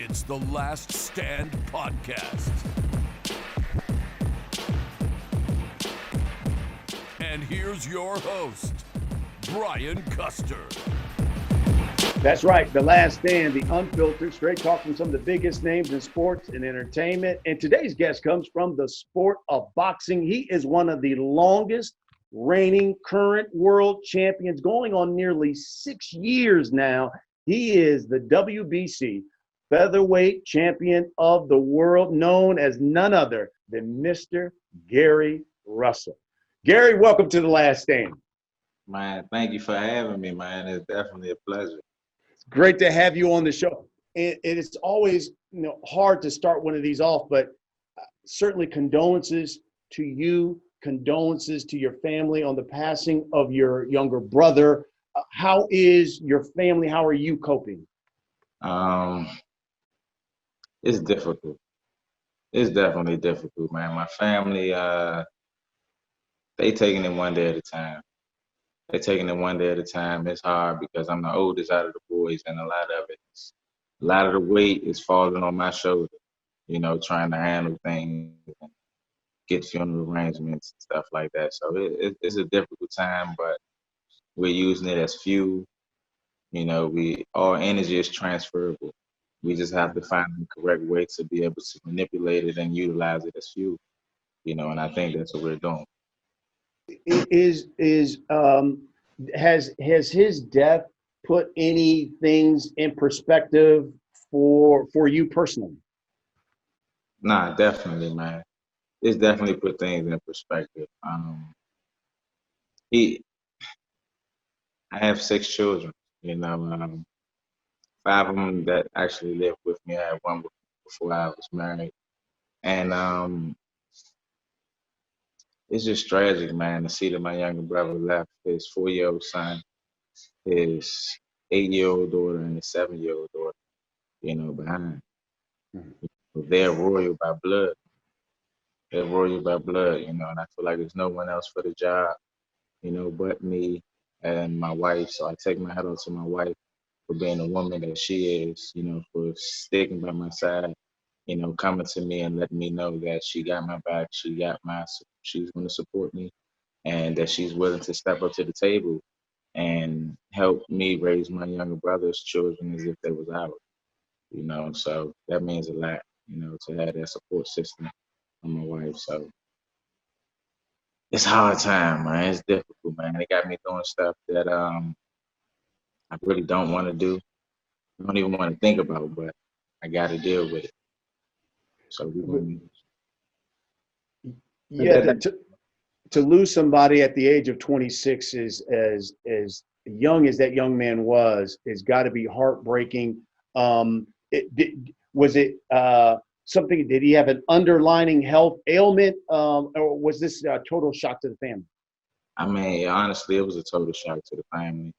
It's the Last Stand Podcast. And here's your host, Brian Custer. That's right, The Last Stand, the unfiltered, straight talk from some of the biggest names in sports and entertainment. And today's guest comes from the sport of boxing. He is one of the longest reigning current world champions, going on nearly 6 years now. He is the WBC Featherweight Champion of the world, known as none other than Mr. Gary Russell. Gary, welcome to The Last Stand. Man, thank you for having me, man. It's definitely a pleasure. Great to have you on the show. And it's always hard to start one of these off, but certainly condolences to you, condolences to your family on the passing of your younger brother. How is your family? How are you coping? It's difficult. It's definitely difficult, man. My family, they taking it one day at a time. They're taking it one day at a time. It's hard because I'm the oldest out of the boys, and a lot of the weight is falling on my shoulder, trying to handle things and get funeral arrangements and stuff like that. So it's a difficult time, but we're using it as fuel. All energy is transferable. We just have to find the correct way to be able to manipulate it and utilize it as fuel, and I think that's what we're doing. Has his death put any things in perspective for you personally? Nah, definitely, man. It's definitely put things in perspective. I have 6 children, 5 of them that actually live with me. I had one before I was married. And it's just tragic, man, to see that my younger brother left his 4-year-old son, his 8-year-old daughter, and his 7-year-old daughter, behind. They're royal by blood. They're royal by blood, and I feel like there's no one else for the job, but me and my wife. So I take my hat off to my wife for being the woman that she is, for sticking by my side, coming to me and letting me know that she got my back, she's going to support me, and that she's willing to step up to the table and help me raise my younger brother's children as if they was ours, so that means a lot, to have that support system from my wife. So it's a hard time, man. It's difficult, man. It got me doing stuff that I really don't want to do. I don't even want to think about, but I got to deal with it. So we're going to. Yeah, to lose somebody at the age of 26 is as young as that young man was, it's got to be heartbreaking. Was it something? Did he have an underlying health ailment, or was this a total shock to the family? I mean, honestly, it was a total shock to the family.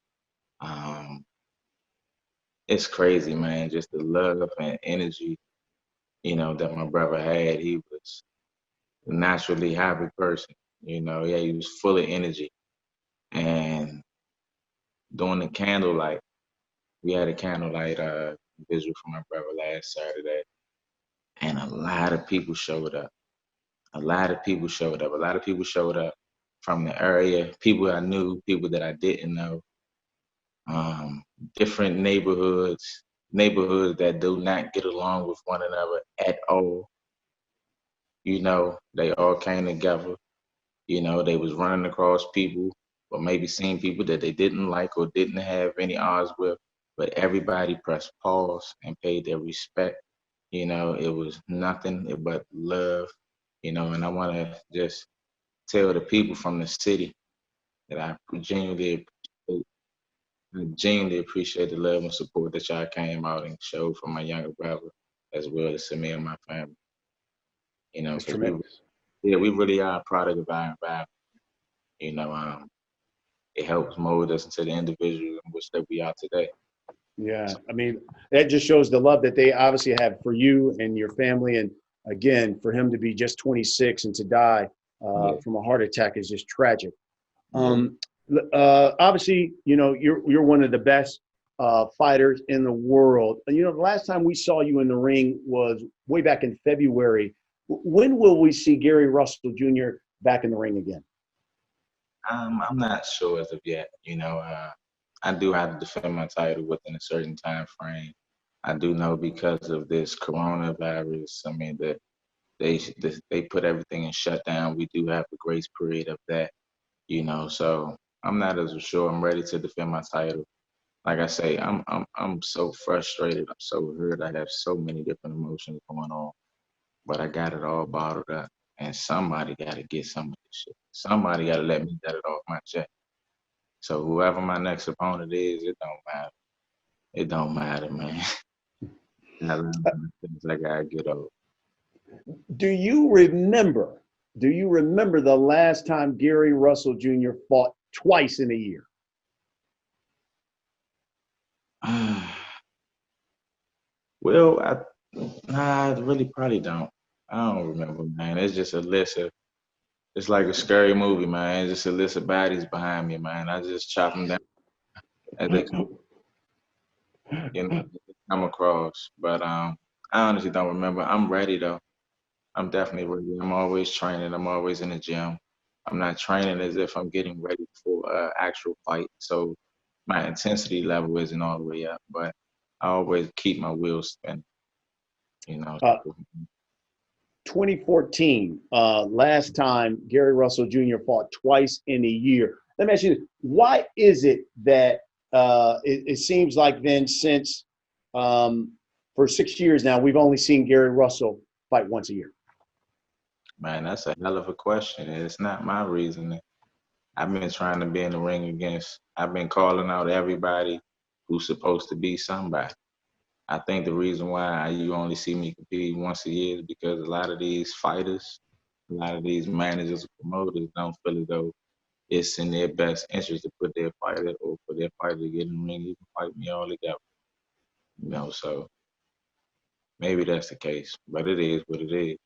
It's crazy, man. Just the love and energy, that my brother had. He was a naturally happy person. He was full of energy. And during the candlelight, we had a candlelight visual for my brother last Saturday, and a lot of people showed up. A lot of people showed up from the area, people I knew, people that I didn't know, different neighborhoods that do not get along with one another at all. They all came together. They was running across people, or maybe seeing people that they didn't like or didn't have any odds with, but everybody pressed pause and paid their respect. It was nothing but love, and I want to just tell the people from the city that I genuinely appreciate the love and support that y'all came out and showed for my younger brother, as well as to me and my family. It's tremendous. We really are a product of our environment. It helps mold us into the individual in which that we are today. Yeah, I mean, that just shows the love that they obviously have for you and your family. And again, for him to be just 26 and to die from a heart attack is just tragic. Obviously, you're one of the best fighters in the world. You know, the last time we saw you in the ring was way back in February. When will we see Gary Russell Jr. back in the ring again? I'm not sure as of yet. You know, I do have to defend my title within a certain time frame. I do know because of this coronavirus. I mean, they put everything in shutdown. We do have a grace period of that. You know, so I'm not as sure I'm ready to defend my title. Like I say, I'm so frustrated. I'm so hurt. I have so many different emotions going on, but I got it all bottled up. And somebody got to get some of this shit. Somebody got to let me get it off my chest. So whoever my next opponent is, it don't matter. It don't matter, man. I gotta get over. Do you remember? Do you remember the last time Gary Russell Jr. fought twice in a year? Well, I really probably don't. I don't remember, man. It's just a list of. It's like a scary movie, man. It's just a list of baddies behind me, man. I just chop them down as they come, come across. But I honestly don't remember. I'm ready though. I'm definitely ready. I'm always training. I'm always in the gym. I'm not training as if I'm getting ready for an actual fight. So my intensity level isn't all the way up, but I always keep my wheels spinning. You know. 2014, last time Gary Russell Jr. fought twice in a year. Let me ask you this. Why is it that it seems like then since for 6 years now, we've only seen Gary Russell fight once a year? Man, that's a hell of a question. And it's not my reasoning. I've been trying to be in the ring I've been calling out everybody who's supposed to be somebody. I think the reason why you only see me compete once a year is because a lot of these fighters, a lot of these managers and promoters don't feel as though it's in their best interest to put their fighter or for their fighter to get in the ring, you can fight me all together. You know, so maybe that's the case. But it is what it is.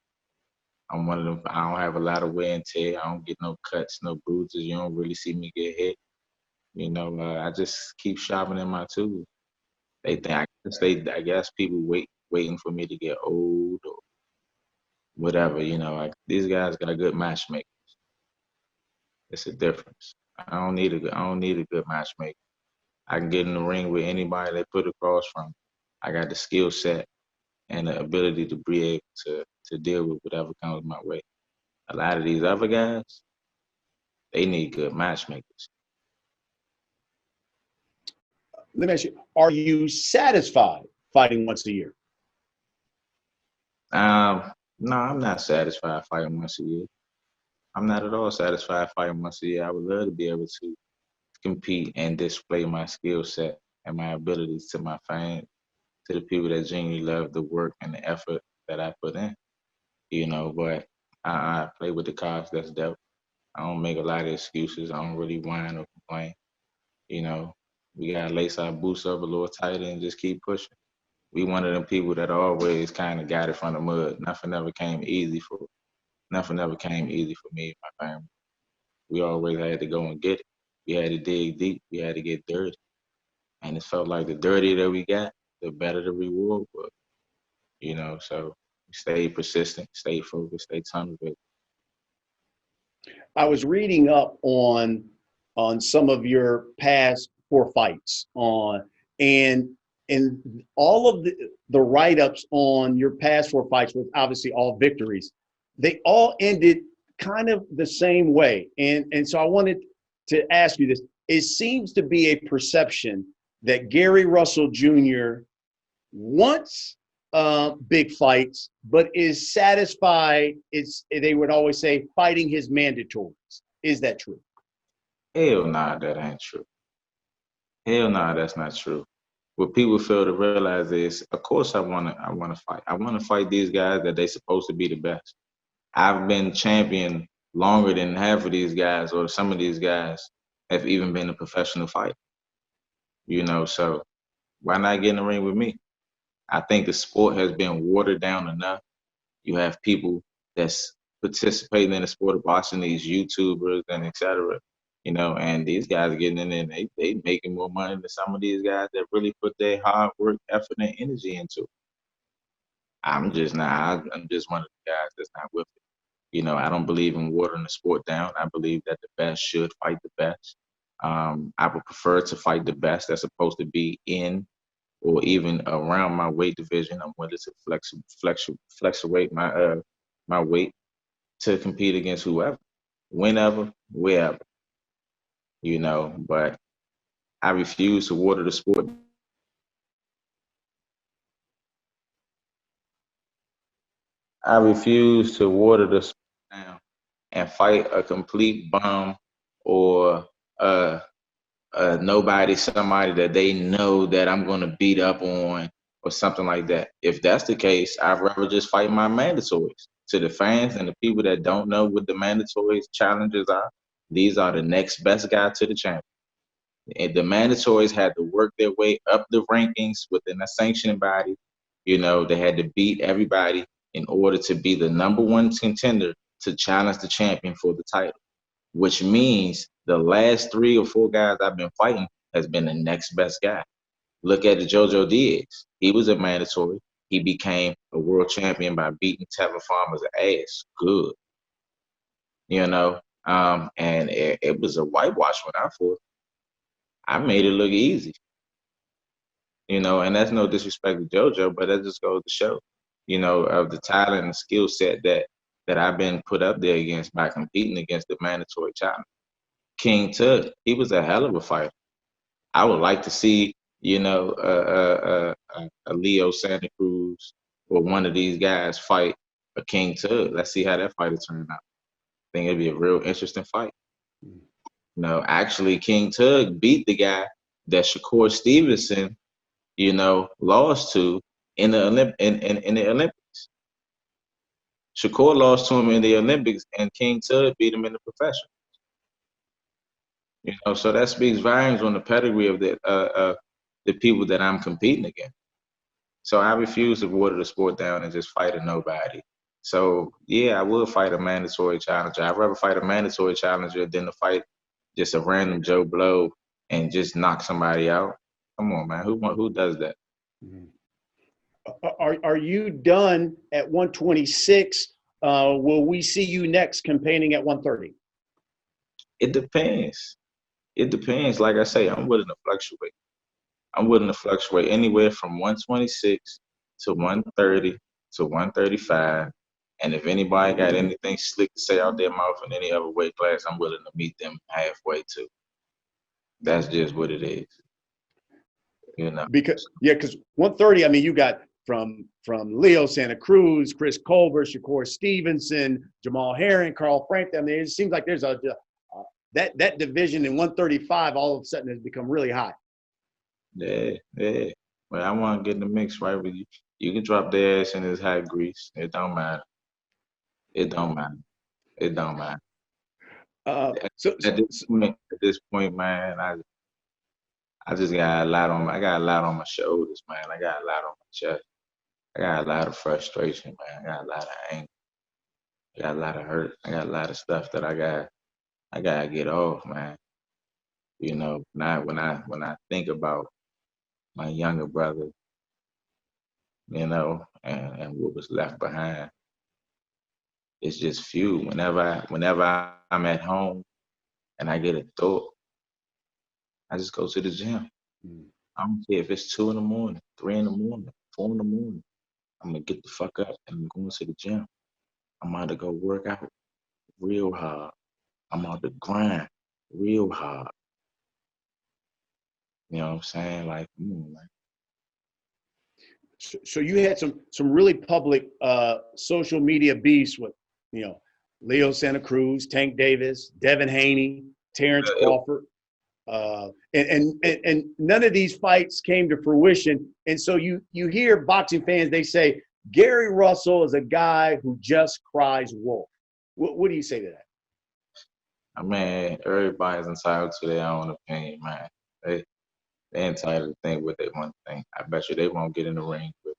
I'm one of them. I don't have a lot of wear and tear. I don't get no cuts, no bruises. You don't really see me get hit. You know, I just keep shopping in my tools. They think I guess people waiting for me to get old or whatever. You know, like these guys got good matchmakers. It's a difference. I don't need a good matchmaker. I can get in the ring with anybody they put across from. I got the skill set and the ability to be able to deal with whatever comes my way. A lot of these other guys, they need good matchmakers. Let me ask you, are you satisfied fighting once a year? No, I'm not satisfied fighting once a year. I'm not at all satisfied fighting once a year. I would love to be able to compete and display my skill set and my abilities to my fans, to the people that genuinely love the work and the effort that I put in. You know, but I play with the cards that's dealt. I don't make a lot of excuses. I don't really whine or complain. You know, we gotta lace our boots up a little tighter and just keep pushing. We one of them people that always kind of got it from the mud. Nothing ever came easy for me and my family. We always had to go and get it. We had to dig deep. We had to get dirty. And it felt like the dirtier that we got, the better the reward was. You know, so stay persistent, stay focused, stay tunnel vision. I was reading up on some of your past four fights and all of the write-ups on your past four fights was obviously all victories. They all ended kind of the same way. And so I wanted to ask you this. It seems to be a perception that Gary Russell Jr. wants big fights, but is satisfied. They would always say fighting his mandatories. Is that true? Hell nah, that ain't true. Hell nah, that's not true. What people fail to realize is, of course, I wanna fight. I wanna fight these guys that they supposed to be the best. I've been champion longer than half of these guys, or some of these guys have even been a professional fighter. You know, so why not get in the ring with me? I think the sport has been watered down enough. You have people that's participating in the sport of boxing, these YouTubers and et cetera. You know, and these guys are getting in there, and they making more money than some of these guys that really put their hard work, effort, and energy into it. I'm just not. I'm just one of the guys that's not with it. You know, I don't believe in watering the sport down. I believe that the best should fight the best. I would prefer to fight the best that's supposed to be in or even around my weight division. I'm willing to fluctuate my weight to compete against whoever, whenever, wherever. You know, but I refuse to water the sport. I refuse to water the sport down and fight a complete bum or uh nobody, somebody that they know that I'm going to beat up on or something like that. If that's the case, I'd rather just fight my mandatories. To the fans and the people that don't know what the mandatories challenges are, these are the next best guy to the champion. And the mandatories had to work their way up the rankings within a sanctioning body. You know, they had to beat everybody in order to be the number one contender to challenge the champion for the title, which means the last 3 or 4 guys I've been fighting has been the next best guy. Look at the JoJo Diggs. He was a mandatory. He became a world champion by beating Tevin Farmer's ass. Good. You know, and it was a whitewash when I fought. I made it look easy. You know, and that's no disrespect to JoJo, but that just goes to show, you know, of the talent and skill set that I've been put up there against by competing against the mandatory challenge. King Tut, he was a hell of a fighter. I would like to see, you know, a Leo Santa Cruz or one of these guys fight a King Tut. Let's see how that fight will turn out. I think it'd be a real interesting fight. You know, actually, King Tug beat the guy that Shakur Stevenson, you know, lost to in the in the Olympics. Shakur lost to him in the Olympics, and King Tug beat him in the professional. You know, so that speaks volumes on the pedigree of the people that I'm competing against. So I refuse to water the sport down and just fight a nobody. So yeah, I will fight a mandatory challenger. I'd rather fight a mandatory challenger than to fight just a random Joe Blow and just knock somebody out. Come on, man. Who does that? Mhm. Are you done at 126? Will we see you next campaigning at 130? It depends. It depends. Like I say, I'm willing to fluctuate. I'm willing to fluctuate anywhere from 126 to 130 to 135. And if anybody got anything slick to say out their mouth in any other weight class, I'm willing to meet them halfway too. That's just what it is. You know. Because 130, I mean, you got from Leo Santa Cruz, Chris Colbert, Shakur Stevenson, Jamal Herring, Carl Frank. I mean, it seems like there's that division in 135 all of a sudden has become really hot. Yeah. Well, I want to get in the mix right with you. You can drop their ass in this hot grease. It don't matter. It don't matter. It don't matter. At this point, man, I just got a lot on. I got a lot on my shoulders, man. I got a lot on my chest. I got a lot of frustration, man. I got a lot of anger. I got a lot of hurt. I got a lot of stuff that I gotta get off, man. You know, when I think about my younger brother, you know, and what was left behind, it's just few. Whenever I'm at home and I get a thought, I just go to the gym. I don't care if it's 2 in the morning, 3 in the morning, 4 in the morning. I'm gonna get the fuck up and I'm going to the gym. I'm about to go work out real hard. I'm about to grind real hard. You know what I'm saying? Like, man. So you had some really public social media beefs with, you know, Leo Santa Cruz, Tank Davis, Devin Haney, Terence Crawford. And none of these fights came to fruition. And so you hear boxing fans, they say, Gary Russell is a guy who just cries wolf. What do you say to that? I mean, everybody's entitled to their own opinion, man. They're entitled to think what they want to think. I bet you they won't get in the ring with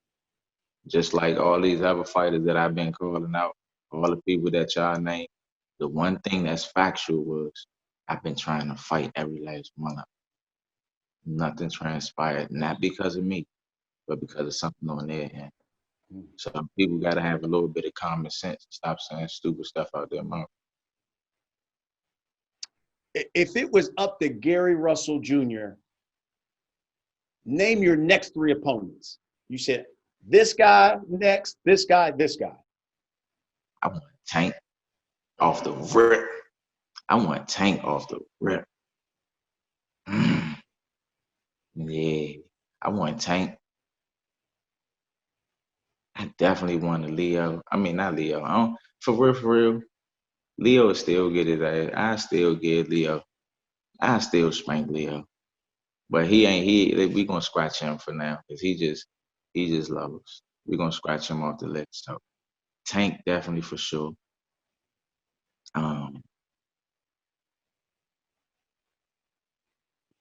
just like all these other fighters that I've been calling out, all the people that y'all named. The one thing that's factual was I've been trying to fight every last one of them. Nothing transpired, not because of me, but because of something on their end. So people got to have a little bit of common sense and stop saying stupid stuff out their mouth. If it was up to Gary Russell Jr., name your next 3 opponents. You said this guy next, this guy, this guy. I want Tank off the rip. I want Tank off the rip. Yeah, I want Tank. I definitely want a Leo. I mean, not Leo. I don't, for real. Leo will still get his ass. I still get Leo. I still spank Leo. But we gonna scratch him for now because he just loves. We gonna scratch him off the list. So Tank definitely for sure.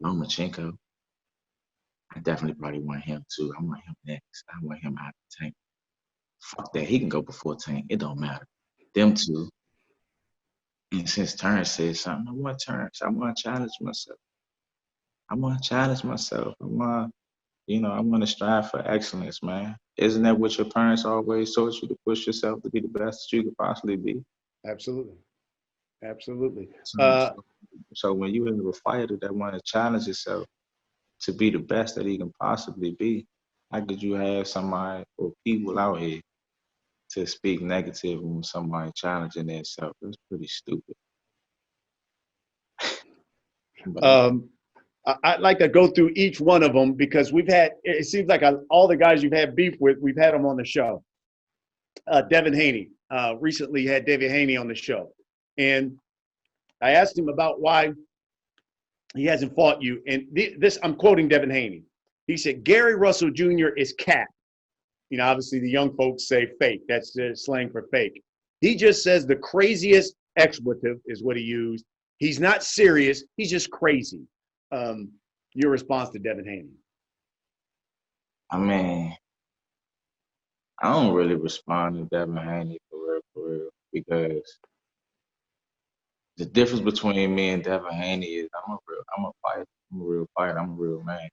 Lomachenko, I definitely probably want him too. I want him next. I want him out of Tank. Fuck that. He can go before Tank. It don't matter. Them two. And since Terence said something, I want Terence. I want to challenge myself. I want to strive for excellence, man. Isn't that what your parents always taught you, to push yourself to be the best that you could possibly be? Absolutely. So when you have a fighter that want to challenge yourself to be the best that he can possibly be, how could you have somebody or people out here to speak negative when somebody challenging themselves? It's pretty stupid. I'd like to go through each one of them because it seems like all the guys you've had beef with, we've had them on the show. Devin Haney, recently had David Haney on the show. And I asked him about why he hasn't fought you. And this, I'm quoting Devin Haney. He said, Gary Russell Jr. is cap. You know, obviously the young folks say fake. That's the slang for fake. He just says the craziest expletive is what he used. He's not serious. He's just crazy. Your response to Devin Haney? I mean, I don't really respond to Devin Haney for real, because the difference between me and Devin Haney is I'm a fighter. I'm a real fighter. I'm a real man.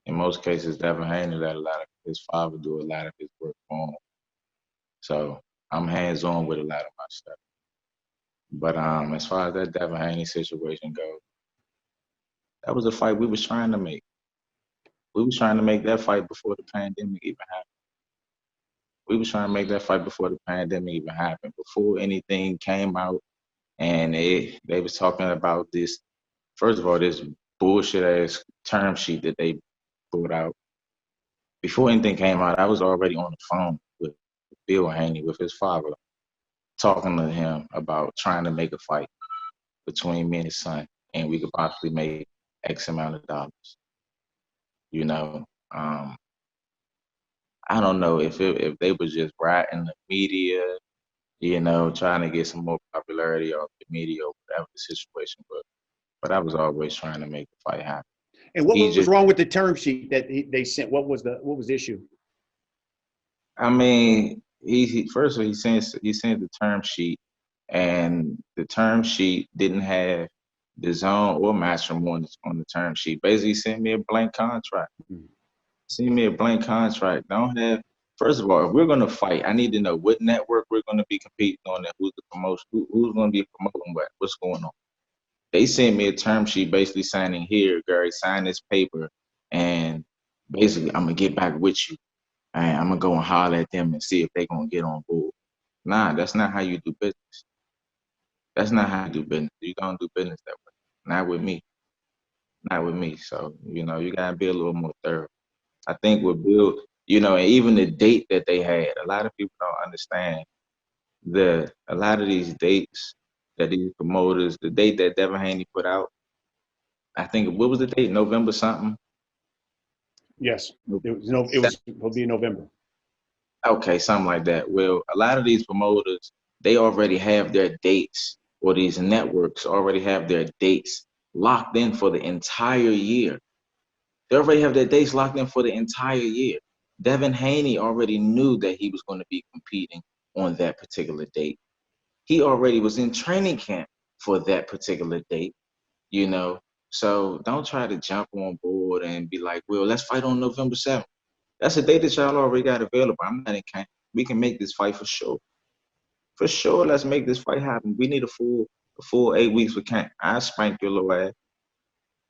In most cases, Devin Haney let a lot of his father do a lot of his work for him. So I'm hands-on with a lot of my stuff. But as far as that Devin Haney situation goes, that was a fight we was trying to make. We was trying to make that fight before the pandemic even happened. Before anything came out, and they was talking about this. First of all, this bullshit-ass term sheet that they put out. Before anything came out, I was already on the phone with Bill Haney, with his father, talking to him about trying to make a fight between me and his son, and we could possibly make X amount of dollars. You know, I don't know if they was just riding the media, you know, trying to get some more popularity off the media or whatever the situation was. But I was always trying to make the fight happen. And what was wrong with the term sheet that they sent? What was the issue? I mean, he first of all, he sent the term sheet, and the term sheet didn't have the zone or Matchroom on the term sheet. Basically, he sent me a blank contract. Don't have. First of all, if we're gonna fight, I need to know what network we're gonna be competing on, and who's the promotion, who's gonna be promoting what's going on. They sent me a term sheet basically saying, here, Gary, sign this paper, and basically I'm gonna get back with you. And I'm gonna go and holler at them and see if they're gonna get on board. Nah, that's not how you do business. You don't do business that way. Not with me. So, you know, you gotta be a little more thorough. I think with Bill, you know, and even the date that they had, a lot of people don't understand a lot of these dates that these promoters, the date that Devin Haney put out, I think, what was the date? November something? Yes. It'll be in November. Okay, something like that. Well, a lot of these promoters, they already have their dates, or these networks already have their dates locked in for the entire year. They already have their dates locked in for the entire year. Devin Haney already knew that he was going to be competing on that particular date. He already was in training camp for that particular date, you know. So don't try to jump on board and be like, well, let's fight on November 7th. That's a date that y'all already got available. I'm not in camp. We can make this fight for sure. For sure, let's make this fight happen. We need a full 8 weeks with camp. I spank your little ass,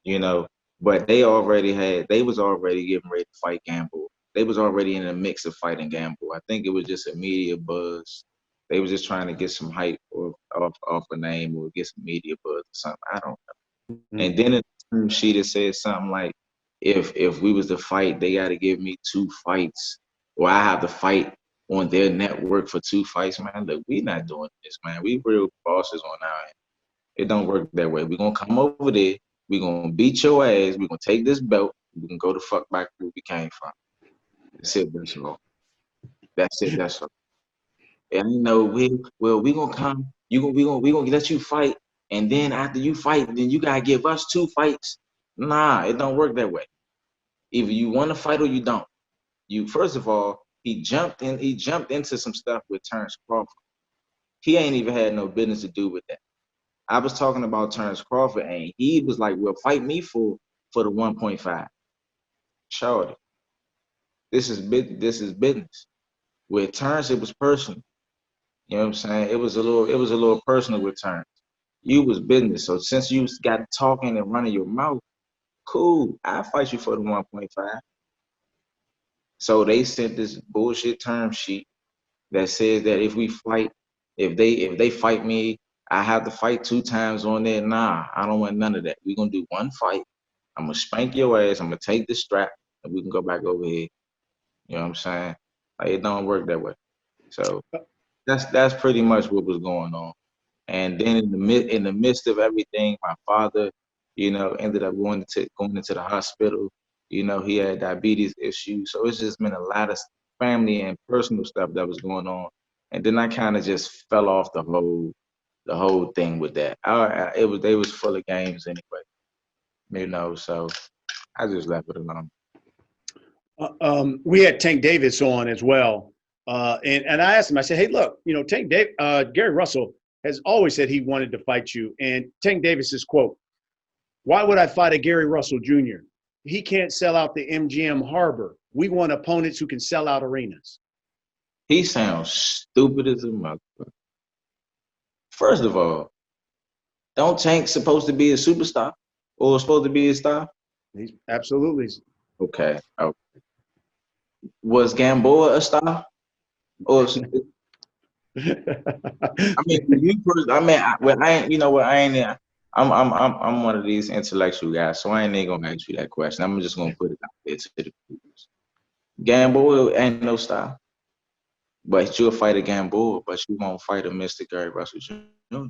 you know. But they was already getting ready to fight Gamble. They was already in the mix of fighting Gamble. I think it was just a media buzz. They was just trying to get some hype or off a name or get some media buzz or something. I don't know. And then in the term sheet it said something like, if we was to fight, they got to give me 2 fights, or I have to fight on their network for 2 fights. Man, look, we not doing this, man. We real bosses on our end. It don't work that way. We're gonna come over there. We're gonna beat your ass. We're gonna take this belt. We can go the fuck back where we came from. That's it. That's all. That's it. That's all. And you know, we gonna come. We gonna let you fight, and then after you fight, then you gotta give us 2 fights. Nah, it don't work that way. Either you want to fight or you don't. You first of all, he jumped into some stuff with Terence Crawford. He ain't even had no business to do with that. I was talking about Terence Crawford, and he was like, "Well, fight me for the 1.5." Shorty, this is business. With Terence, it was personal. You know what I'm saying? It was a little personal with Terence. You was business. So since you got talking and running your mouth, cool. I'll fight you for the 1.5. So they sent this bullshit term sheet that says that if they fight me, I have to fight 2 times on there. Nah, I don't want none of that. We're gonna do 1 fight. I'm gonna spank your ass. I'm gonna take the strap, and we can go back over here. You know what I'm saying? Like, it don't work that way. So that's pretty much what was going on. And then in the midst of everything, my father, ended up going into the hospital. He had diabetes issues. So it's just been a lot of family and personal stuff that was going on. And then I kind of just fell off the whole thing with that. They was full of games anyway. So I just left it alone. We had Tank Davis on as well. And I asked him, I said, hey, look, Gary Russell has always said he wanted to fight you. And Tank Davis's quote, "Why would I fight a Gary Russell Jr.? He can't sell out the MGM Harbor. We want opponents who can sell out arenas." He sounds stupid as a motherfucker. First of all, don't Tank supposed to be a superstar or supposed to be a star? He's absolutely. Okay. Was Gamboa a star? Or I mean, you first. I mean, I ain't. You know what? I ain't. I'm one of these intellectual guys, so I ain't even gonna ask you that question. I'm just gonna put it out there to the people. Gamboa ain't no star, but you'll fight a Gamboa, but you won't fight a Mr. Gary Russell Jr.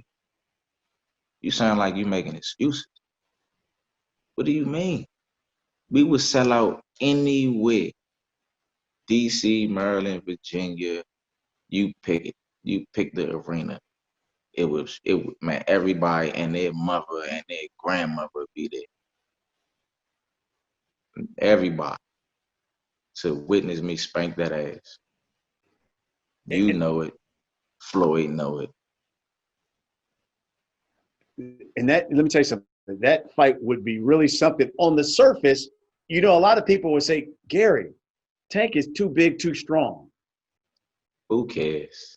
You sound like you making excuses. What do you mean? We would sell out anywhere. DC, Maryland, Virginia. You pick it. You pick the arena. It was man, everybody and their mother and their grandmother would be there. Everybody to witness me spank that ass. You know it. Floyd know it. And let me tell you something. That fight would be really something. On the surface, a lot of people would say, Gary, Tank is too big, too strong. Who cares?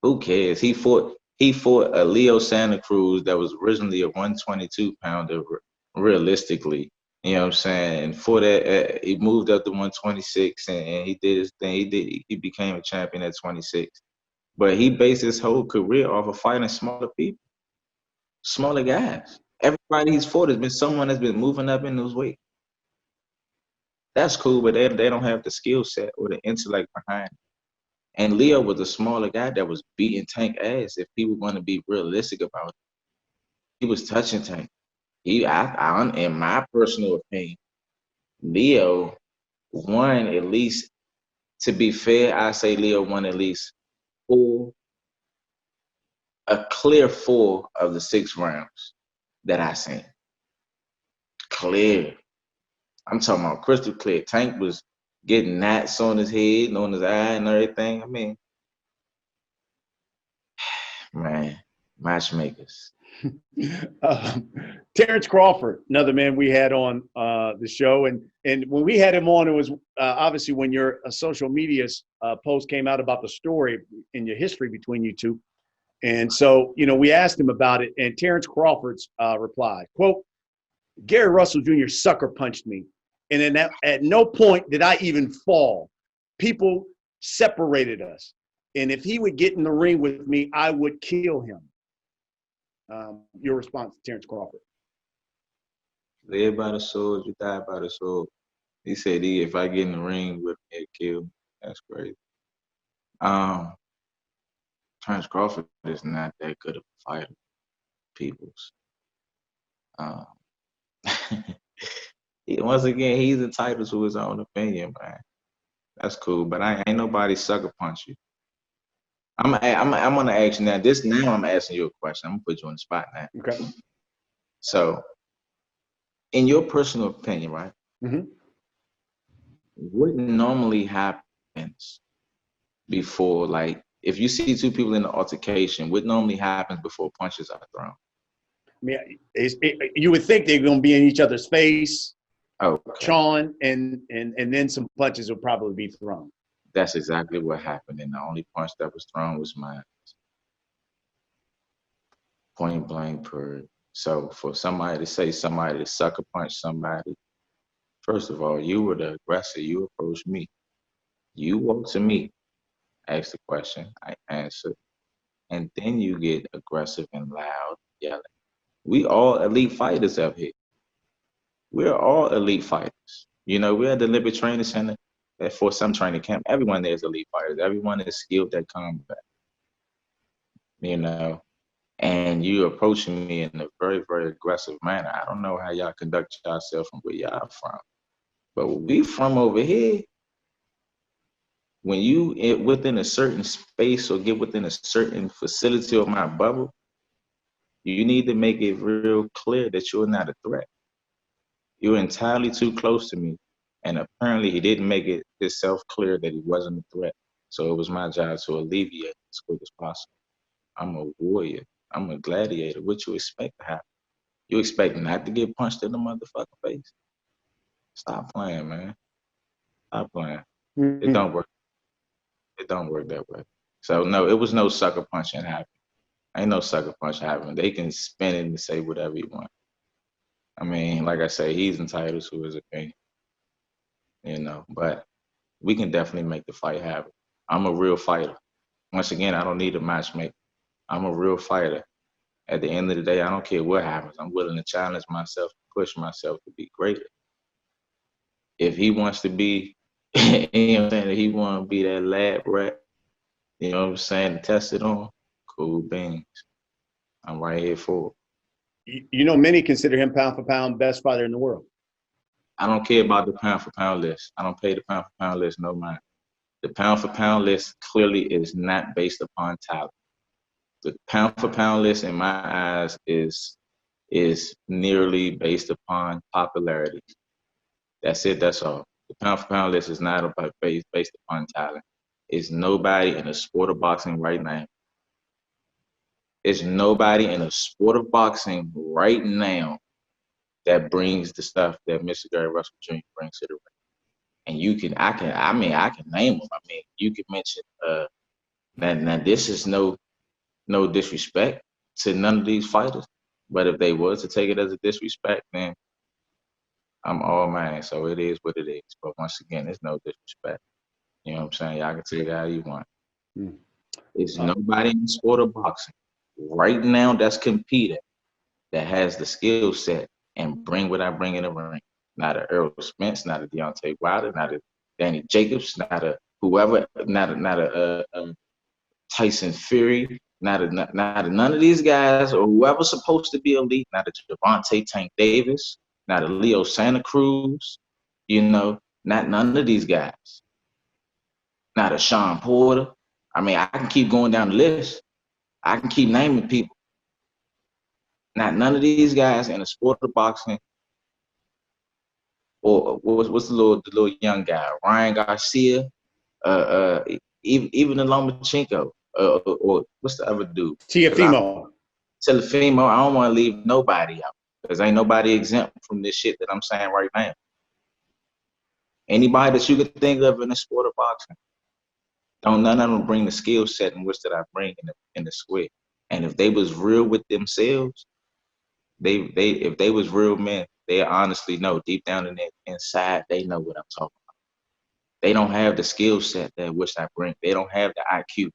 Who cares? He fought a Leo Santa Cruz that was originally a 122-pounder, realistically. You know what I'm saying? And for that, he moved up to 126, and he did his thing. He became a champion at 26. But he based his whole career off of fighting smaller people, smaller guys. Everybody he's fought has been someone that's been moving up in those weight. That's cool, but they don't have the skill set or the intellect behind it. And Leo was a smaller guy that was beating Tank ass. If people want to be realistic about it, he was touching Tank. In my personal opinion, Leo won at least. To be fair, I say Leo won at least a clear 4 of the 6 rounds that I seen. Clear. I'm talking about crystal clear. Tank was getting gnats on his head and on his eye and everything. I mean, man, Matchmakers. Terence Crawford, another man we had on the show, and when we had him on, it was obviously when your social media post came out about the story in your history between you two, and so we asked him about it, and Terence Crawford's replied, "Quote: Gary Russell Jr. sucker punched me, and then at no point did I even fall. People separated us, and if he would get in the ring with me, I would kill him." Your response to Terence Crawford? Live by the sword, you die by the sword. He said, if I get in the ring with me, he'll kill me. That's crazy. Terence Crawford is not that good of a fighter, peoples. Once again, he's entitled to his own opinion, man. That's cool, but I ain't nobody sucker punch you. I'm gonna ask you now. Now I'm asking you a question. I'm gonna put you on the spot now. Okay. So, in your personal opinion, right? Mm-hmm. What normally happens before, like, if you see two people in an altercation, what normally happens before punches are thrown? I mean, you would think they're going to be in each other's face, chawing, and then some punches will probably be thrown. That's exactly what happened, and the only punch that was thrown was mine. Point blank period. So for somebody to say somebody to sucker punch somebody, first of all, you were the aggressor. You approached me. You walked to me, asked the question, I answered, and then you get aggressive and loud, yelling. We all elite fighters up here. We're all elite fighters. We're at the Olympic Training Center for some training camp. Everyone there is elite fighters. Everyone is skilled at combat. And you approaching me in a very, very aggressive manner. I don't know how y'all conduct yourself from where y'all from. But where we from over here, when you within a certain space or get within a certain facility of my bubble, you need to make it real clear that you're not a threat. You're entirely too close to me. And apparently he didn't make it himself clear that he wasn't a threat. So it was my job to alleviate as quick as possible. I'm a warrior. I'm a gladiator. What you expect to happen? You expect not to get punched in the motherfucking face? Stop playing, man. Stop playing. Mm-hmm. It don't work. It don't work that way. So no, it was no sucker punching happening. Ain't no sucker punch happening. They can spin it and say whatever you want. I mean, like I say, he's entitled to his opinion. But we can definitely make the fight happen. I'm a real fighter. Once again, I don't need a matchmaker. I'm a real fighter. At the end of the day, I don't care what happens. I'm willing to challenge myself, push myself to be greater. If he wants to be, if he want to be that lab rat, to test it on, cool beans. I'm right here for it. Many consider him pound for pound best fighter in the world. I don't care about the pound for pound list. I don't pay the pound for pound list no mind. The pound for pound list clearly is not based upon talent. The pound for pound list in my eyes is nearly based upon popularity. That's it, that's all. The pound for pound list is not about based upon talent. It's nobody in the sport of boxing right now. It's nobody in the sport of boxing right now that brings the stuff that Mr. Gary Russell Jr. brings to the ring. And I can name them. I mean, you can mention now this is no disrespect to none of these fighters. But if they was to take it as a disrespect, then I'm all man. So it is what it is. But once again, it's no disrespect. You know what I'm saying? Y'all can take it how you want. It's nobody in the sport of boxing right now that's competing that has the skill set and bring what I bring in the ring. Not a Earl Spence, not a Deontay Wilder, not a Danny Jacobs, not a whoever, not a Tyson Fury, not a none of these guys or whoever's supposed to be elite, not a Gervonta Tank Davis, not a Leo Santa Cruz, not none of these guys. Not a Sean Porter. I mean, I can keep going down the list. I can keep naming people. Not none of these guys in the sport of boxing, or what's the little young guy, Ryan Garcia, even the Lomachenko, or what's the other dude? Teofimo. tell the female, I don't want to leave nobody out because ain't nobody exempt from this shit that I'm saying right now. Anybody that you could think of in the sport of boxing, don't none of them bring the skill set in which that I bring in the square. And if they was real with themselves, if they was real men, they honestly know deep down in their inside, they know what I'm talking about. They don't have the skill set that which I bring. They don't have the IQ.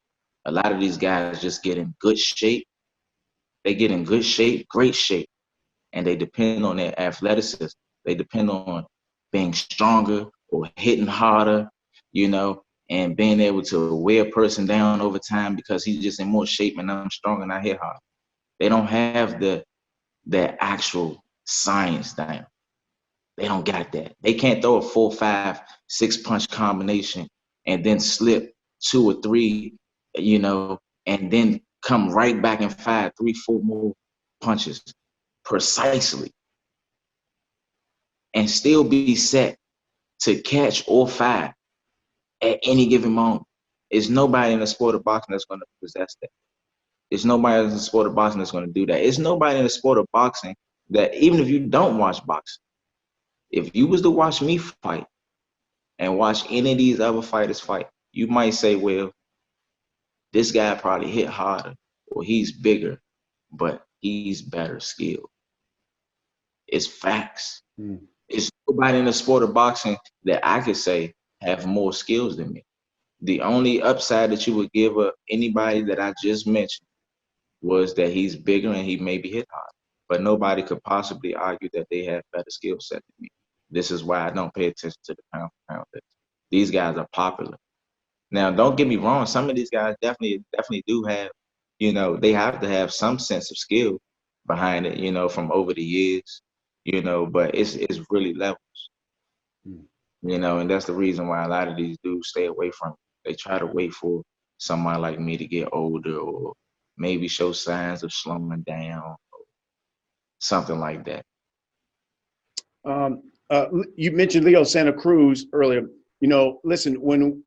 A lot of these guys just get in good shape. They get in good shape, great shape, and they depend on their athleticism. They depend on being stronger or hitting harder, you know, and being able to wear a person down over time because he's just in more shape and I'm strong and I hit hard. They don't have the actual science down. They don't got that. They can't throw a 4, 5, 6 punch combination and then slip 2 or 3, you know, and then come right back and fire 3, 4 more punches precisely and still be set to catch or fire at any given moment. There's nobody in the sport of boxing that's going to possess that. There's nobody in the sport of boxing that's going to do that. There's nobody in the sport of boxing that, even if you don't watch boxing, if you was to watch me fight and watch any of these other fighters fight, you might say, well, this guy probably hit harder or he's bigger, but he's better skilled. It's facts. It's nobody in the sport of boxing that I could say have more skills than me. The only upside that you would give anybody that I just mentioned was that he's bigger and he maybe hit harder. But nobody could possibly argue that they have better skill set than me. This is why I don't pay attention to the pound for pound list. These guys are popular. Now, don't get me wrong. Some of these guys definitely do have, you know, they have to have some sense of skill behind it, you know, from over the years, you know, but it's really levels, you know, and that's the reason why a lot of these dudes stay away from it. They try to wait for somebody like me to get older or maybe show signs of slowing down or something like that. You mentioned Leo Santa Cruz earlier. You know, listen, when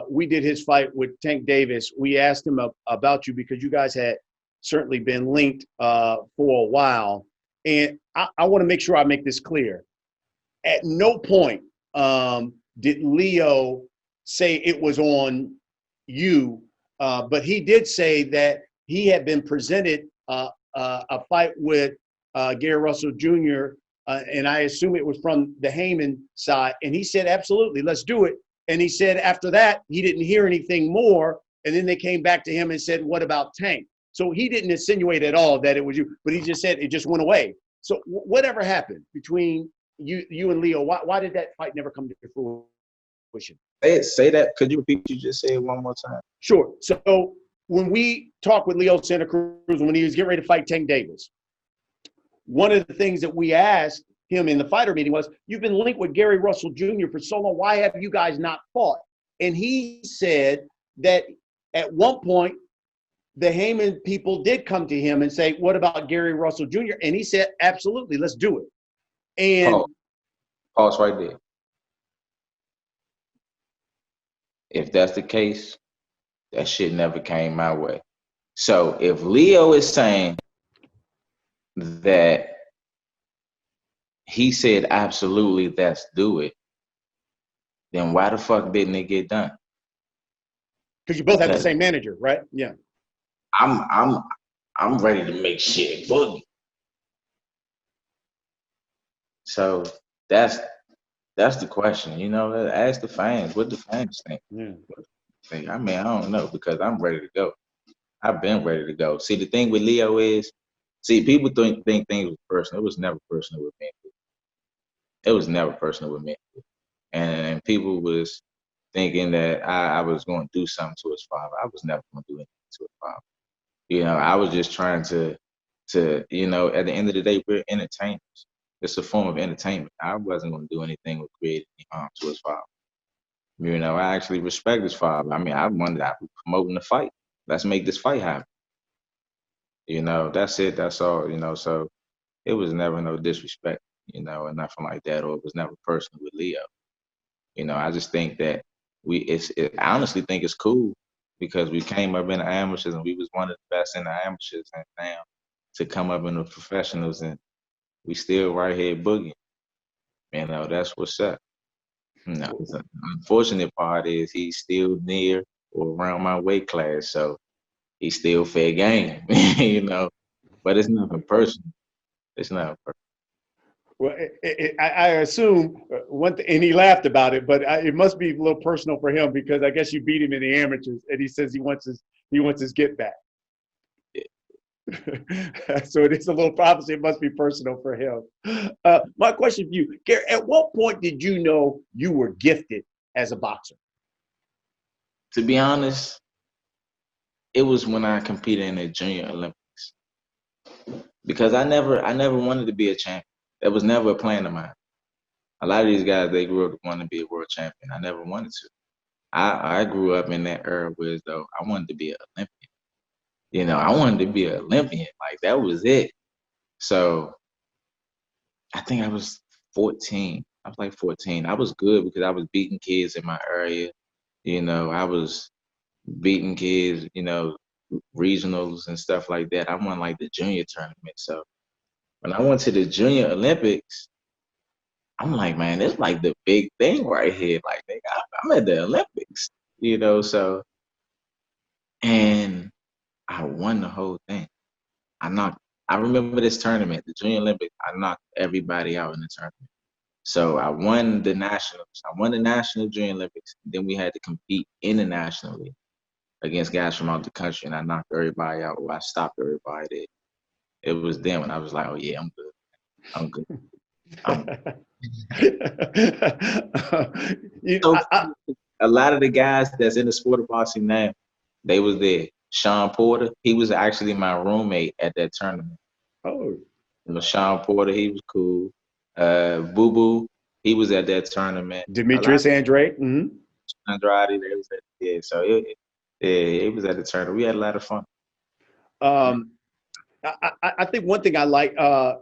we did his fight with Tank Davis, we asked him about you because you guys had certainly been linked for a while. And I want to make sure I make this clear. At no point did Leo say it was on you, but he did say that he had been presented a fight with Gary Russell Jr., and I assume it was from the Heyman side. And he said, absolutely, let's do it. And he said after that, he didn't hear anything more. And then they came back to him and said, what about Tank? So he didn't insinuate at all that it was you, but he just said it just went away. So whatever happened between you and Leo, why did that fight never come to fruition? Say that. Could you repeat what you just said one more time? Sure. So when we talked with Leo Santa Cruz, when he was getting ready to fight Tank Davis, one of the things that we asked him in the fighter meeting was, you've been linked with Gary Russell Jr. for so long. Why have you guys not fought? And he said that at one point, the Heyman people did come to him and say, what about Gary Russell Jr.? And he said, absolutely, let's do it. And pause right there. If that's the case, that shit never came my way. So if Leo is saying that he said, absolutely, let's do it, then why the fuck didn't it get done? Because you both have the same manager, right? Yeah. I'm ready to make shit boogie. So that's the question, you know. Ask the fans what the fans think. Yeah. I mean, I don't know because I'm ready to go. I've been ready to go. See, the thing with Leo is, people think things was personal. It was never personal with me. It was never personal with me. And people was thinking that I was going to do something to his father. I was never going to do anything to his father. You know, I was just trying to, you know, at the end of the day, we're entertainers. It's a form of entertainment. I wasn't going to do anything with creating any harm to his father. You know, I actually respect his father. I mean, I wanted to promoting the fight. Let's make this fight happen. You know, that's it. That's all, you know. So it was never no disrespect, you know, and nothing like that, or it was never personal with Leo. You know, I just think that I honestly think it's cool because we came up in the amateurs and we was one of the best in the amateurs, and now to come up in the professionals, and we still right here boogieing. You know, that's what's up. No, the unfortunate part is he's still near or around my weight class, so he's still fair game, you know. But it's nothing personal. It's not personal. Well, I assume and he laughed about it, but it must be a little personal for him because I guess you beat him in the amateurs, and he says he wants his get back. So it is a little obviously it must be personal for him. My question for you, Gary, at what point did you know you were gifted as a boxer? To be honest, it was when I competed in the Junior Olympics because I never wanted to be a champion. That was never a plan of mine. A lot of these guys, they grew up wanting to be a world champion. I never wanted to. I grew up in that era where though I wanted to be an Olympian. You know, I wanted to be an Olympian. Like that was it. So I think I was 14. I was like 14. I was good because I was beating kids in my area. You know, I was beating kids, you know, regionals and stuff like that. I won like the junior tournament. So when I went to the Junior Olympics, I'm like, man, it's like the big thing right here. Like, I'm at the Olympics, you know. So, and I won the whole thing. I knocked. I remember this tournament, the Junior Olympics. I knocked everybody out in the tournament. So I won the nationals. I won the national Junior Olympics. Then we had to compete internationally against guys from out the country, and I knocked everybody out. Or I stopped everybody there. It was then when I was like, oh yeah, I'm good. I'm good. So a lot of the guys that's in the sport of boxing now, they was there. Sean Porter, he was actually my roommate at that tournament. Oh, You know, Sean Porter, he was cool. Boo Boo, he was at that tournament. Demetrius Andrade. Mm-hmm. Andrade, they was at, yeah. So it was at the tournament. We had a lot of fun. I think one thing I like,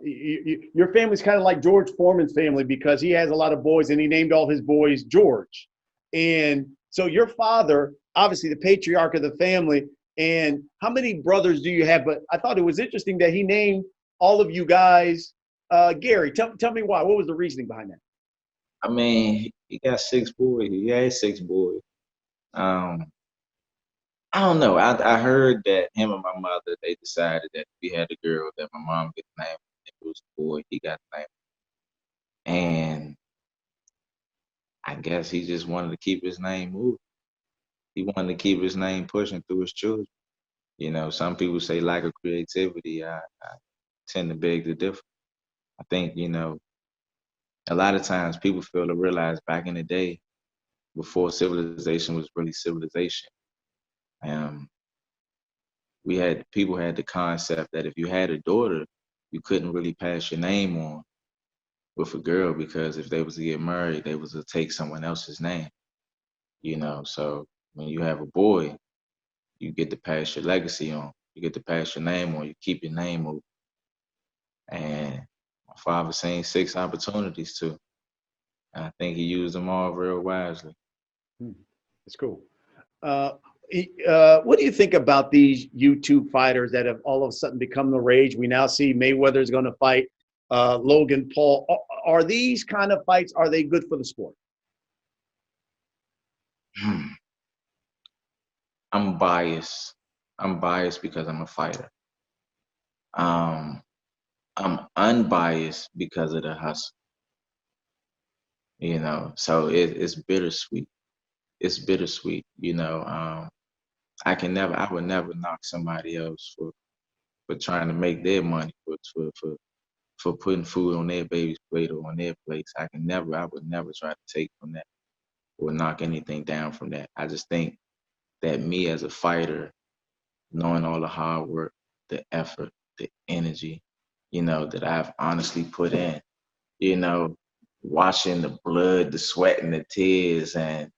your family's kind of like George Foreman's family because he has a lot of boys and he named all his boys George. And so your father, obviously the patriarch of the family, and how many brothers do you have? But I thought it was interesting that he named all of you guys Gary. Tell me why. What was the reasoning behind that? I mean, he got 6 boys. He had 6 boys. I don't know. I heard that him and my mother, they decided that if we had a girl, that my mom get the name. If it was a boy, he got the name. And I guess he just wanted to keep his name moving. He wanted to keep his name pushing through his children. You know, some people say lack of creativity. I tend to beg to differ. I think, you know, a lot of times people fail to realize back in the day, before civilization was really civilization, people had the concept that if you had a daughter, you couldn't really pass your name on with a girl because if they was to get married, they was to take someone else's name. You know, so when you have a boy, you get to pass your legacy on. You get to pass your name on. You keep your name open. And my father seen 6 opportunities too. And I think he used them all real wisely. That's cool. What do you think about these YouTube fighters that have all of a sudden become the rage? We now see Mayweather is going to fight Logan Paul. Are these kind of fights, are they good for the sport? I'm biased. I'm biased because I'm a fighter. I'm unbiased because of the hustle. You know, so it's bittersweet. It's bittersweet. You know, I would never knock somebody else for trying to make their money, for putting food on their baby's plate or on their plates. I would never try to take from that or knock anything down from that. I just think that me as a fighter, knowing all the hard work, the effort, the energy, you know, that I've honestly put in, you know, watching the blood, the sweat and the tears and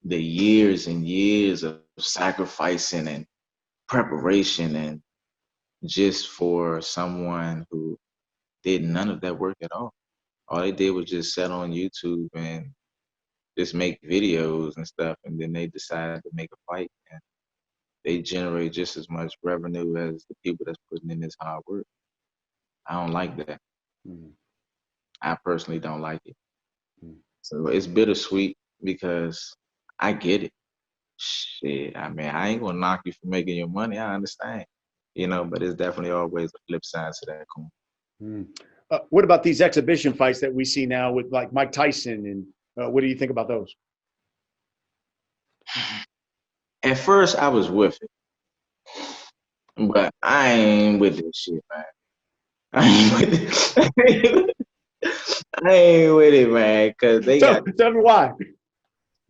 the years and years of sacrificing and preparation and just for someone who did none of that work at all. All they did was just sit on YouTube and just make videos and stuff, and then they decided to make a fight, and they generate just as much revenue as the people that's putting in this hard work. I don't like that. Mm. I personally don't like it. Mm. So it's bittersweet because I get it. Shit, I mean, I ain't gonna knock you for making your money. I understand, but it's definitely always a flip side to that coin. Mm. What about these exhibition fights that we see now with like Mike Tyson, and what do you think about those? At first, I was with it, but I ain't with this shit, man. I ain't with it. I ain't with it, man, Tell me why.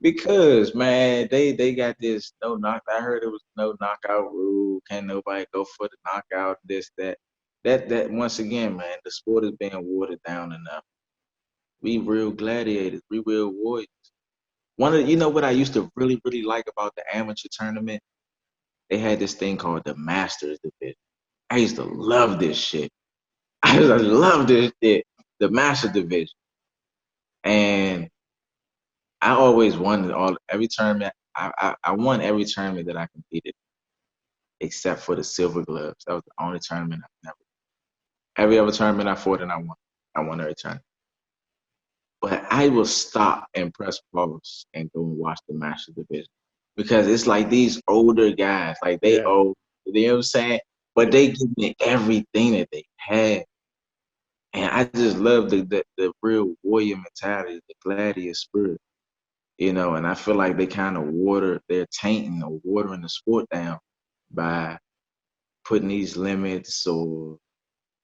because man, they got this no knock. I heard it was no knockout rule. Can't nobody go for the knockout. This that once again, man, the sport is being watered down enough. We real gladiators. We real warriors. What I used to really really like about the amateur tournament? They had this thing called the Masters division. I used to love this shit. I love this shit. The Master division, and I always won every tournament. I won every tournament that I competed, except for the Silver Gloves. That was the only tournament I never. Every other tournament I fought and I won. I won every tournament. But I will stop and press pause and go and watch the Master Division because it's like these older guys, like they Yeah. old. You know what I'm saying? But they give me everything that they had, and I just love the real warrior mentality, the gladiator spirit. And I feel like they kind of they're tainting or watering the sport down by putting these limits or,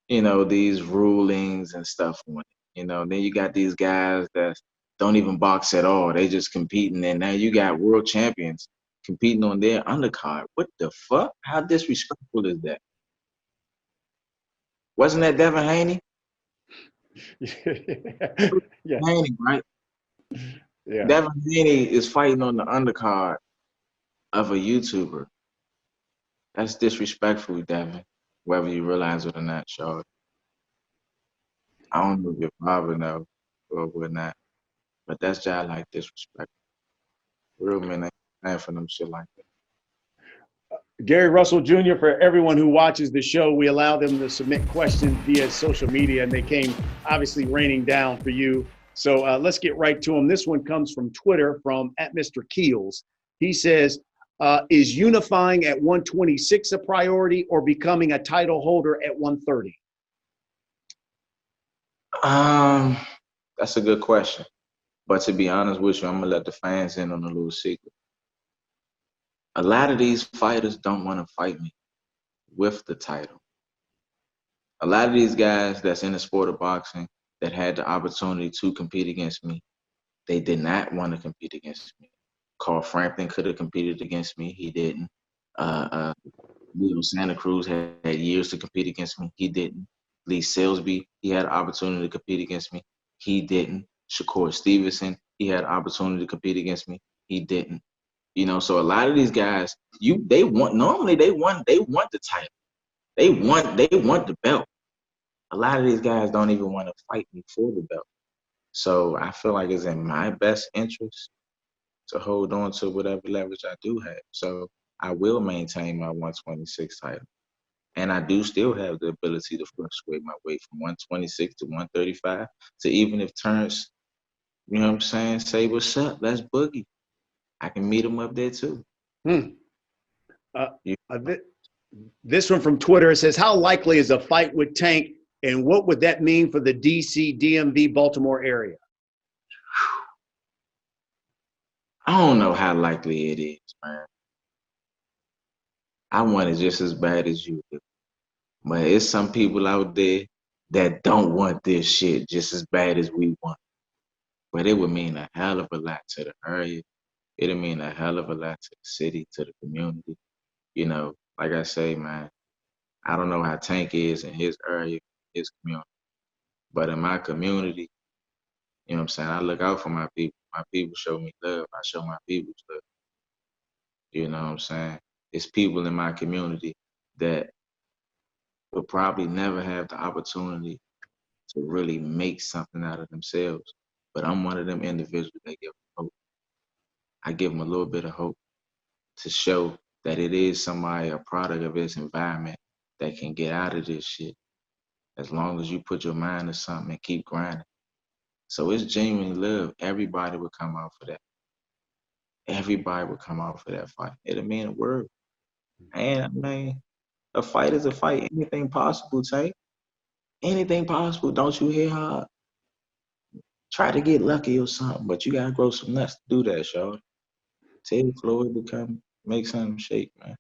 these rulings and stuff on it. Then you got these guys that don't even box at all. They just competing, and now you got world champions competing on their undercard. What the fuck? How disrespectful is that? Wasn't that Devin Haney? Yeah. Haney, right? Yeah. Devin Haney is fighting on the undercard of a YouTuber. That's disrespectful, Devin, whether you realize it or not, Charlotte. I don't know if your father knows or whatnot, but that's just like disrespect. Real men ain't paying for them shit like that. Gary Russell Jr., for everyone who watches the show, we allow them to submit questions via social media, and they came obviously raining down for you. So let's get right to them. This one comes from Twitter from @Mr. Keels. He says, is unifying at 126 a priority or becoming a title holder at 130? That's a good question. But to be honest with you, I'm gonna let the fans in on a little secret. A lot of these fighters don't want to fight me with the title. A lot of these guys that's in the sport of boxing that had the opportunity to compete against me, they did not want to compete against me. Carl Frampton could have competed against me. He didn't. Leo Santa Cruz had years to compete against me. He didn't. Lee Salisbury, he had an opportunity to compete against me. He didn't. Shakur Stevenson, he had an opportunity to compete against me. He didn't. So a lot of these guys, they want the title. They want the belt. A lot of these guys don't even want to fight me for the belt. So I feel like it's in my best interest to hold on to whatever leverage I do have. So I will maintain my 126 title. And I do still have the ability to fluctuate my weight from 126 to 135 to even if Terence, you know what I'm saying, say, what's up, let's boogie. I can meet him up there too. This one from Twitter says, how likely is a fight with Tank, and what would that mean for the DC, DMV, Baltimore area? I don't know how likely it is, man. I want it just as bad as you do. But it's some people out there that don't want this shit just as bad as we want. But it would mean a hell of a lot to the area. It'll mean a hell of a lot to the city, to the community. Like I say, man, I don't know how Tank is in his area, his community. But in my community, you know what I'm saying, I look out for my people. My people show me love. I show my people love. You know what I'm saying? It's people in my community that will probably never have the opportunity to really make something out of themselves. But I'm one of them individuals that give hope. I give them a little bit of hope to show that it is somebody, a product of this environment, that can get out of this shit. as long as you put your mind to something and keep grinding. So it's genuine love. Everybody would come out for that. Everybody would come out for that fight. It'll mean a word. And I mean, a fight is a fight. Anything possible, Tank. Anything possible. Don't you hear her? Try to get lucky or something, but you gotta grow some nuts to do that, y'all. Tell Floyd to come make something shake, man.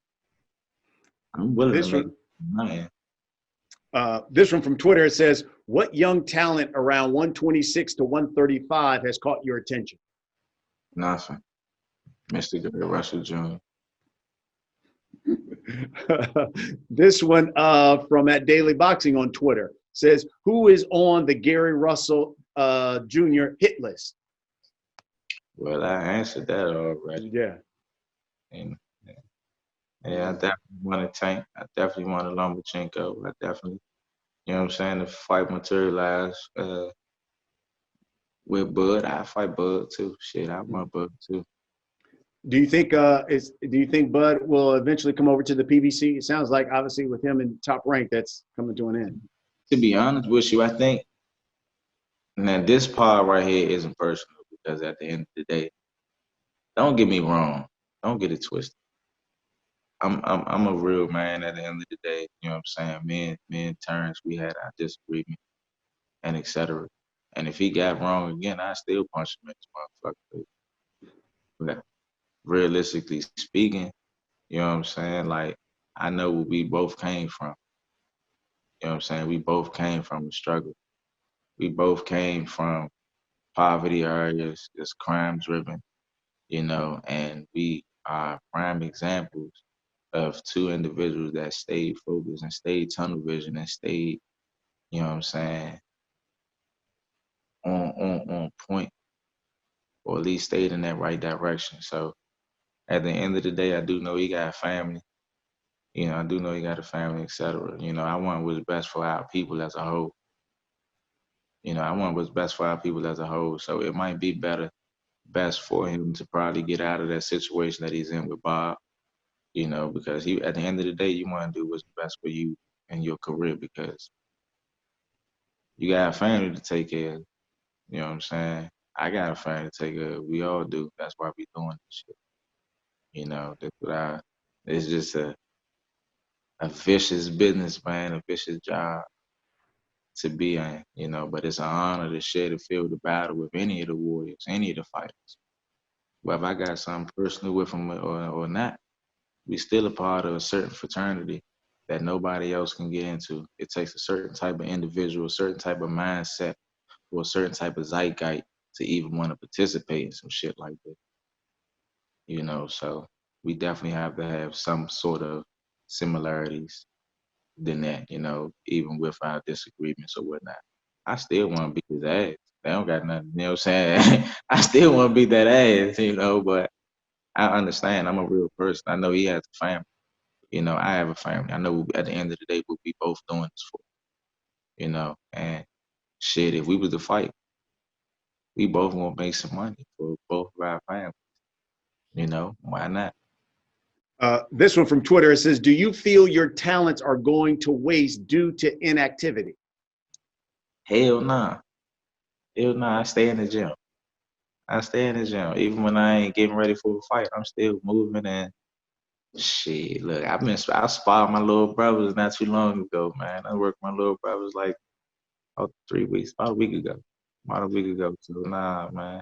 I'm willing to This make one, mine. this one from Twitter, it says, what young talent around 126 to 135 has caught your attention? Nothing. Mr. Gary Russell Jr. This one from at Daily Boxing on Twitter says, who is on the Gary Russell Jr. hit list? Well, I answered that already. Yeah. And yeah, I definitely want to Tank. I definitely want a Lomachenko. I definitely, you know what I'm saying, if fight materialize with Bud, I fight Bud too. Shit, I want Bud too. Do you think Bud will eventually come over to the PBC? It sounds like obviously with him in Top Rank, that's coming to an end. To be honest with you, I think now this part right here isn't personal because at the end of the day, don't get me wrong. Don't get it twisted. I'm a real man at the end of the day. You know what I'm saying? Me and Terence, we had our disagreement and etc. And if he got wrong again, I still punch him in this motherfucker. But realistically speaking, you know what I'm saying? Like, I know where we both came from. You know what I'm saying? We both came from the struggle. We both came from poverty areas, just crime driven, you know, and we are prime examples of two individuals that stayed focused and stayed tunnel vision and stayed, you know what I'm saying, on point, or at least stayed in that right direction. So at the end of the day, I do know he got a family. You know, I do know he got a family, etc. You know, I want what's best for our people as a whole. You know, I want what's best for our people as a whole. So it might be best for him to probably get out of that situation that he's in with Bob. You know, because he, at the end of the day, you want to do what's best for you and your career because you got a family to take care of. You know what I'm saying? I got a family to take care of. We all do. That's why we doing this shit. You know, that's what it's just a vicious business, man, a vicious job to be in, you know, but it's an honor to share the field of battle with any of the warriors, any of the fighters. Whether I got something personal with them or not, we still a part of a certain fraternity that nobody else can get into. It takes a certain type of individual, a certain type of mindset, or a certain type of zeitgeist to even want to participate in some shit like that. You know, so we definitely have to have some sort of similarities than that, you know, even with our disagreements or whatnot. I still want to beat his ass. They don't got nothing, you know what I'm saying? I still want to beat that ass, you know, but I understand. I'm a real person. I know he has a family. You know, I have a family. I know at the end of the day, what we both doing this for, you know, and shit, if we was to fight, we both want to make some money for both of our families. You know, why not? This one from Twitter, it says, do you feel your talents are going to waste due to inactivity? Hell nah. Hell nah. I stay in the gym. I stay in the gym. Even when I ain't getting ready for a fight, I'm still moving and shit. Look, I sparred my little brothers not too long ago, man. I worked with my little brothers like 3 weeks, about a week ago. About a week ago. So nah, man.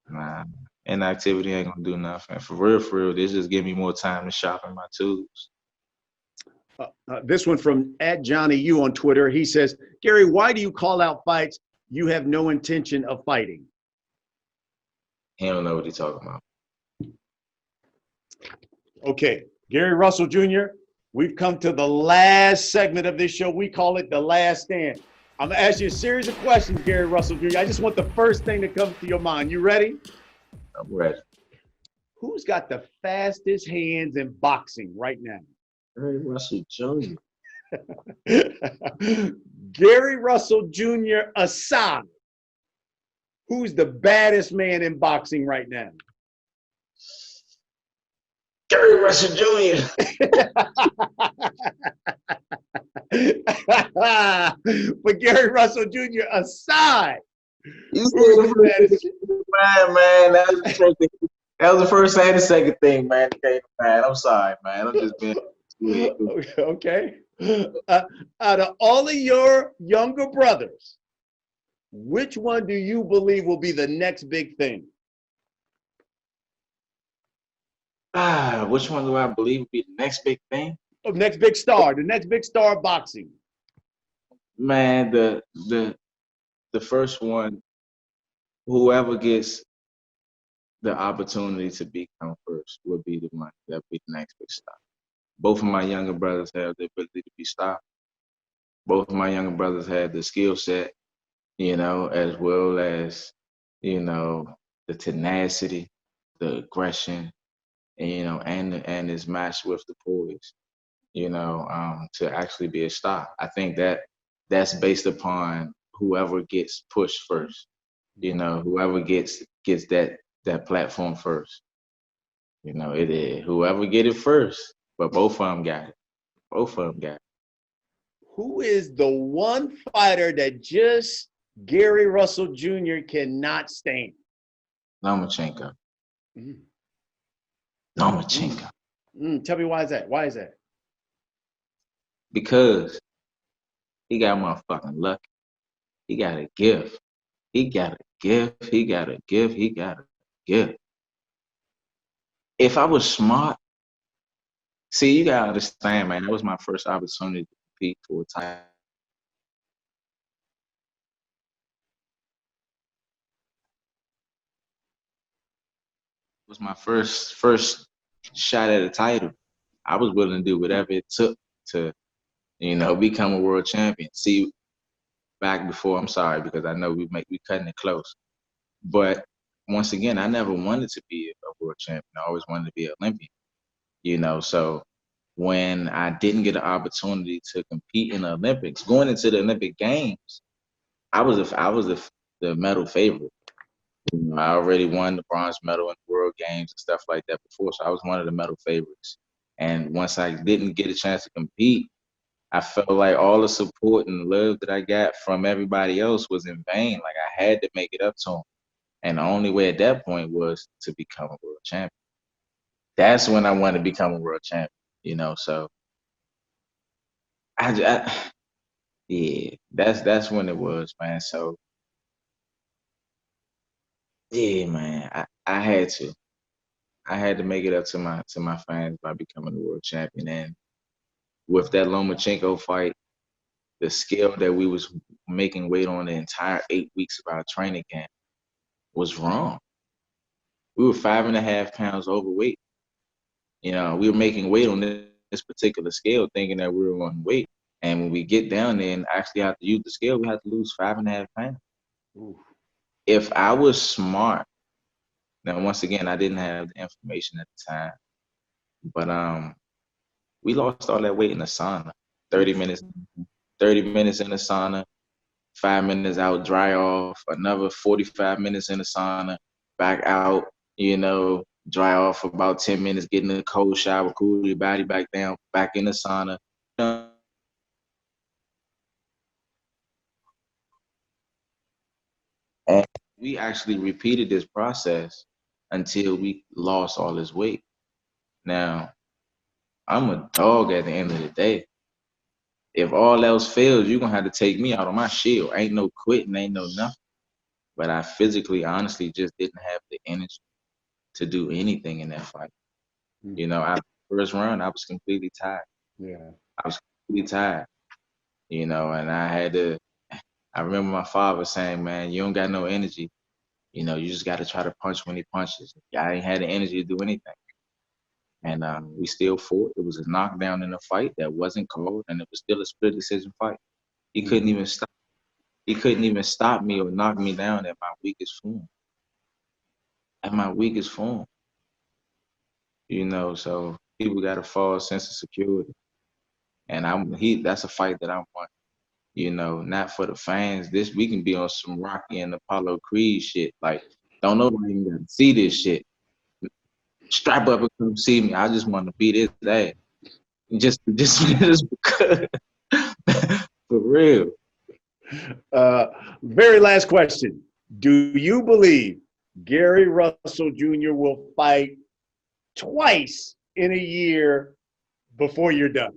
Nah. Inactivity ain't gonna do nothing. For real, this just give me more time to sharpen my tools. This one from at Johnny U on Twitter. He says, Gary, why do you call out fights you have no intention of fighting? He don't know what he's talking about. Okay, Gary Russell Jr., we've come to the last segment of this show. We call it The Last Stand. I'm going to ask you a series of questions, Gary Russell Jr. I just want the first thing that comes to your mind. You ready? I'm ready. Who's got the fastest hands in boxing right now? Gary Russell Jr. Gary Russell Jr. aside, who's the baddest man in boxing right now? Gary Russell Jr. But Gary Russell Jr. aside, You said who's the the first baddest? thing, man. That was the first thing. That was the first and the second thing, man. Okay, man. I'm sorry, man. I'm just being weird. Okay. Out of all of your younger brothers, which one do you believe will be the next big thing? Which one do I believe would be the next big thing? Oh, next big star, the next big star of boxing. Man, the first one, whoever gets the opportunity to become first would be the one that would be the next big star. Both of my younger brothers have the ability to be stars. Both of my younger brothers had the skill set, as well as, the tenacity, the aggression, and is matched with the poise, to actually be a star. I think that's based upon whoever gets pushed first, whoever gets that platform first. It is whoever get it first, but both of them got it. Both of them got it. Who is the one fighter that just Gary Russell Jr. cannot stand? Lomachenko. Mm. Lomachenko. Tell me why is that? Why is that? Because he got motherfucking lucky. He got a gift. He got a gift. He got a gift. He got a gift. If I was smart, see, you gotta understand, man, that was my first opportunity to compete for a title. It was my first shot at a title. I was willing to do whatever it took to, become a world champion. See, back before, I'm sorry, because I know we cutting it close. But once again, I never wanted to be a world champion. I always wanted to be an Olympian, so when I didn't get an opportunity to compete in the Olympics, going into the Olympic Games, I was the medal favorite. I already won the bronze medal in the World Games and stuff like that before, so I was one of the medal favorites. And once I didn't get a chance to compete, I felt like all the support and love that I got from everybody else was in vain. Like I had to make it up to them. And the only way at that point was to become a world champion. That's when I wanted to become a world champion, so yeah, that's when it was, man. So yeah, man, I had to make it up to my fans by becoming a world champion. And with that Lomachenko fight, the scale that we was making weight on the entire 8 weeks of our training camp was wrong. We were 5.5 pounds overweight. We were making weight on this particular scale, thinking that we were on weight. And when we get down there and actually have to use the scale, we have to lose 5.5 pounds. Ooh. If I was smart, now once again, I didn't have the information at the time, but we lost all that weight in the sauna. 30 minutes, 30 minutes in the sauna, 5 minutes out, dry off, another 45 minutes in the sauna, back out, dry off for about 10 minutes, get in a cold shower, cool your body back down, back in the sauna. And we actually repeated this process until we lost all this weight. Now, I'm a dog at the end of the day. If all else fails, you're going to have to take me out of my shield. Ain't no quitting, ain't no nothing. But I physically, honestly, just didn't have the energy to do anything in that fight. After the first round, I was completely tired. Yeah. I was completely tired, and I remember my father saying, man, you don't got no energy. You just got to try to punch when he punches. I ain't had the energy to do anything. And we still fought. It was a knockdown in a fight that wasn't called, and it was still a split decision fight. He couldn't even stop. He couldn't even stop me or knock me down at my weakest form. At my weakest form. So people got a false sense of security. And that's a fight that I want. Not for the fans. We can be on some Rocky and Apollo Creed shit. Like, don't nobody even gotta see this shit. Strap up and come see me. I just want to beat his ass. Just because. For real. Very last question. Do you believe Gary Russell Jr. will fight twice in a year before you're done?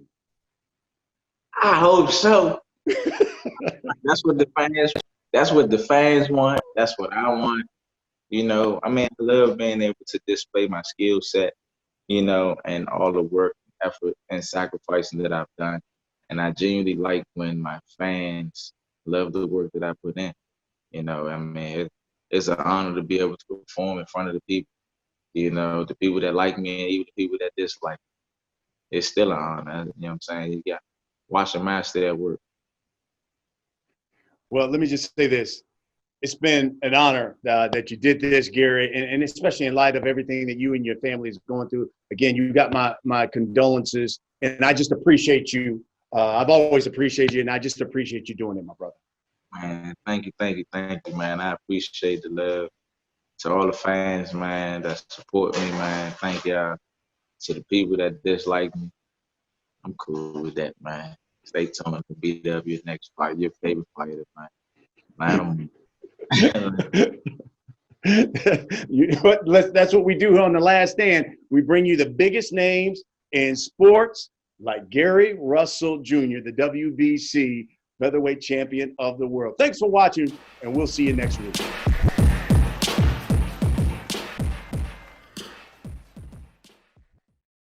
I hope so. That's what the fans want. That's what I want. You know, I mean, I love being able to display my skill set, you know, and all the work, effort, and sacrificing that I've done. And I genuinely like when my fans love the work that I put in. You know, I mean, it's an honor to be able to perform in front of the people, you know, the people that like me and even the people that dislike me. It's still an honor. You know what I'm saying? You got watch a master at work. Well, let me just say this. It's been an honor that you did this, Gary, and especially in light of everything that you and your family is going through. Again, you got my condolences, and I just appreciate you. I've always appreciated you, and I just appreciate you doing it, my brother. Man, thank you, man. I appreciate the love. To all the fans, man, that support me, man. Thank y'all. To the people that dislike me, I'm cool with that, man. Stay tuned to BW next fight, your favorite fighter, man. Man, That's what we do on The Last Stand. We bring you the biggest names in sports, like Gary Russell Jr., the WBC featherweight champion of the world. Thanks for watching, and we'll see you next week.